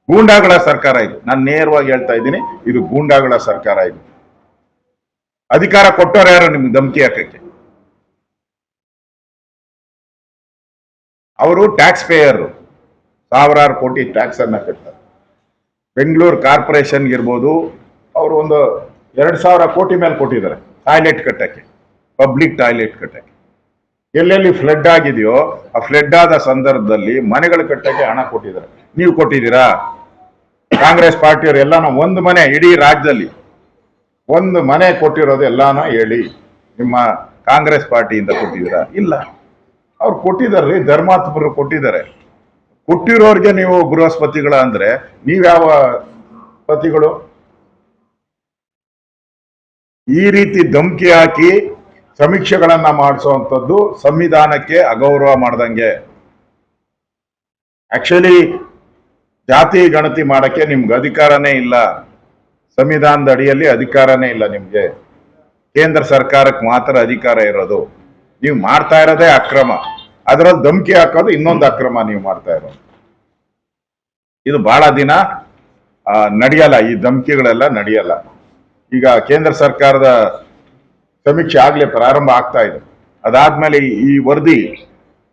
ಗೂಂಡಾಗಳ ಸರ್ಕಾರ ಇದು. ನಾನು ನೇರವಾಗಿ ಹೇಳ್ತಾ ಇದ್ದೀನಿ, ಇದು ಗೂಂಡಾಗಳ ಸರ್ಕಾರ ಇದು. ಅಧಿಕಾರ ಕೊಟ್ಟವ್ರು ಯಾರು ನಿಮ್ಗೆ ಧಮಕಿ ಹಾಕಕ್ಕೆ? ಅವರು ಟ್ಯಾಕ್ಸ್ ಪೇಯರ್, ಸಾವಿರಾರು ಕೋಟಿ ಟ್ಯಾಕ್ಸ್ ಅನ್ನ ಕಟ್ತಾರೆ. ಬೆಂಗಳೂರು ಕಾರ್ಪೊರೇಷನ್ ಇರ್ಬೋದು, ಅವರು ಒಂದು 2,000 ಕೋಟಿ ಮೇಲೆ ಕೊಟ್ಟಿದ್ದಾರೆ ಟಾಯ್ಲೆಟ್ ಕಟ್ಟಕ್ಕೆ, ಪಬ್ಲಿಕ್ ಟಾಯ್ಲೆಟ್ ಕಟ್ಟಕ್ಕೆ. ಎಲ್ಲೆಲ್ಲಿ ಫ್ಲಡ್ ಆಗಿದೆಯೋ ಆ ಫ್ಲಡ್ ಆದ ಸಂದರ್ಭದಲ್ಲಿ ಮನೆಗಳು ಕಟ್ಟಕ್ಕೆ ಹಣ ಕೊಟ್ಟಿದ್ದಾರೆ. ನೀವು ಕೊಟ್ಟಿದ್ದೀರಾ? ಕಾಂಗ್ರೆಸ್ ಪಾರ್ಟಿಯವರು ಎಲ್ಲಾನು ಒಂದು ಮನೆ, ಇಡೀ ರಾಜ್ಯದಲ್ಲಿ ಒಂದು ಮನೆ ಕೊಟ್ಟಿರೋದು ಎಲ್ಲಾನು ಹೇಳಿ, ನಿಮ್ಮ ಕಾಂಗ್ರೆಸ್ ಪಾರ್ಟಿಯಿಂದ ಕೊಟ್ಟಿದ್ದೀರಾ? ಇಲ್ಲ, ಅವ್ರು ಕೊಟ್ಟಿದ್ದಾರೆ, ಧರ್ಮಾತ್ಮರು ಕೊಟ್ಟಿದ್ದಾರೆ. ಕೊಟ್ಟಿರೋರಿಗೆ ನೀವು ಬೃಹಸ್ಪತಿಗಳ ಅಂದ್ರೆ ನೀವ್ಯಾವ ಪತಿಗಳು? ಈ ರೀತಿ ಧಮಕಿ ಹಾಕಿ ಸಮೀಕ್ಷೆಗಳನ್ನ ಮಾಡಿಸುವಂಥದ್ದು ಸಂವಿಧಾನಕ್ಕೆ ಅಗೌರವ ಮಾಡ್ದಂಗೆ. ಆಕ್ಚುಲಿ ಜಾತಿ ಗಣತಿ ಮಾಡಕ್ಕೆ ನಿಮ್ಗೆ ಅಧಿಕಾರನೇ ಇಲ್ಲ, ಸಂವಿಧಾನದ ಅಡಿಯಲ್ಲಿ ಅಧಿಕಾರನೇ ಇಲ್ಲ ನಿಮ್ಗೆ. ಕೇಂದ್ರ ಸರ್ಕಾರಕ್ಕೆ ಮಾತ್ರ ಅಧಿಕಾರ ಇರೋದು. ನೀವು ಮಾಡ್ತಾ ಇರೋದೇ ಅಕ್ರಮ, ಅದರಲ್ಲಿ ಧಮಕಿ ಹಾಕೋದು ಇನ್ನೊಂದು ಅಕ್ರಮ ನೀವು ಮಾಡ್ತಾ ಇರೋದು. ಇದು ಬಹಳ ದಿನ ನಡೆಯಲ್ಲ, ಈ ಧಮಕಿಗಳೆಲ್ಲ ನಡೆಯಲ್ಲ. ಈಗ ಕೇಂದ್ರ ಸರ್ಕಾರದ ಸಮೀಕ್ಷೆ ಆಗ್ಲೇ ಪ್ರಾರಂಭ ಆಗ್ತಾ ಇದೆ. ಅದಾದ್ಮೇಲೆ ಈ ವರದಿ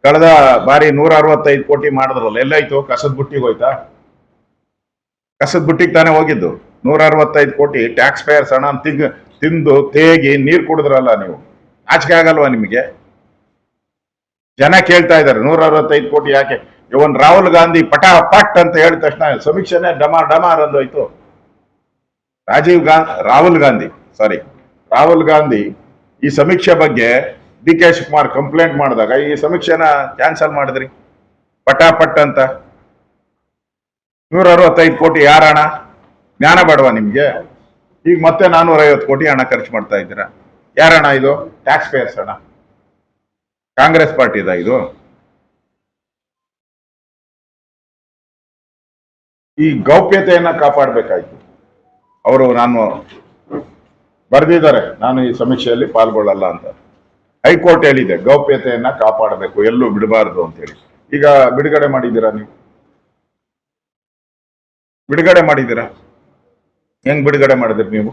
ಕಳೆದ ಬಾರಿ 165 ಕೋಟಿ ಮಾಡಿದ್ರಲ್ಲ, ಎಲ್ಲಾಯ್ತು? ಕಸದ ಬುಟ್ಟಿಗೆ ಹೋಯ್ತಾ? ಕಸದ ಬುಟ್ಟಿಗೆ ತಾನೇ ಹೋಗಿದ್ದು. 165 ಕೋಟಿ ಟ್ಯಾಕ್ಸ್ ಪೇಯರ್ಸ್ ಹಣ ತಿಂದು ತೇಗಿ ನೀರು ಕುಡಿದ್ರಲ್ಲ ನೀವು. ನಾಚಿಕೆ ಆಗಲ್ವಾ ನಿಮಗೆ? ಜನ ಕೇಳ್ತಾ ಇದ್ದಾರೆ 165 ಕೋಟಿ ಯಾಕೆ? ಇವನ್ ರಾಹುಲ್ ಗಾಂಧಿ ಪಟ್ ಅಂತ ಹೇಳಿದ ತಕ್ಷಣ ಸಮೀಕ್ಷೆನೆ ಡಮಾರ್ ಅಂದೋಯ್ತು. ರಾಹುಲ್ ಗಾಂಧಿ ಈ ಸಮೀಕ್ಷೆ ಬಗ್ಗೆ ಡಿ ಕೆ ಶಿವಕುಮಾರ್ ಕಂಪ್ಲೇಂಟ್ ಮಾಡಿದಾಗ ಈ ಸಮೀಕ್ಷೆನ ಕ್ಯಾನ್ಸಲ್ ಮಾಡಿದ್ರಿ ಪಟ್ ಅಂತ. 165 ಕೋಟಿ ಯಾರ ಹಣ? ಜ್ಞಾನ ಬೇಡವಾ ನಿಮ್ಗೆ? ಈಗ ಮತ್ತೆ 450 ಕೋಟಿ ಹಣ ಖರ್ಚು ಮಾಡ್ತಾ ಇದ್ದೀರಾ. ಯಾರ ಹಣ ಇದು? ಟ್ಯಾಕ್ಸ್ ಪೇಯರ್ಸ್ ಹಣ. ಕಾಂಗ್ರೆಸ್ ಪಾರ್ಟಿದ ಇದು? ಈ ಗೌಪ್ಯತೆಯನ್ನ ಕಾಪಾಡಬೇಕಾಯ್ತು. ಅವರು ಬರೆದಿದ್ದಾರೆ, ನಾನು ಈ ಸಮೀಕ್ಷೆಯಲ್ಲಿ ಪಾಲ್ಗೊಳ್ಳಲ್ಲ ಅಂತ. ಹೈಕೋರ್ಟ್ ಹೇಳಿದೆ ಗೌಪ್ಯತೆಯನ್ನ ಕಾಪಾಡಬೇಕು, ಎಲ್ಲೂ ಬಿಡಬಾರದು ಅಂತ ಹೇಳಿ. ಈಗ ಬಿಡುಗಡೆ ಮಾಡಿದ್ದೀರಾ ನೀವು? ಬಿಡುಗಡೆ ಮಾಡಿದ್ದೀರಾ? ಹೆಂಗ್ ಬಿಡುಗಡೆ ಮಾಡಿದ್ರಿ ನೀವು?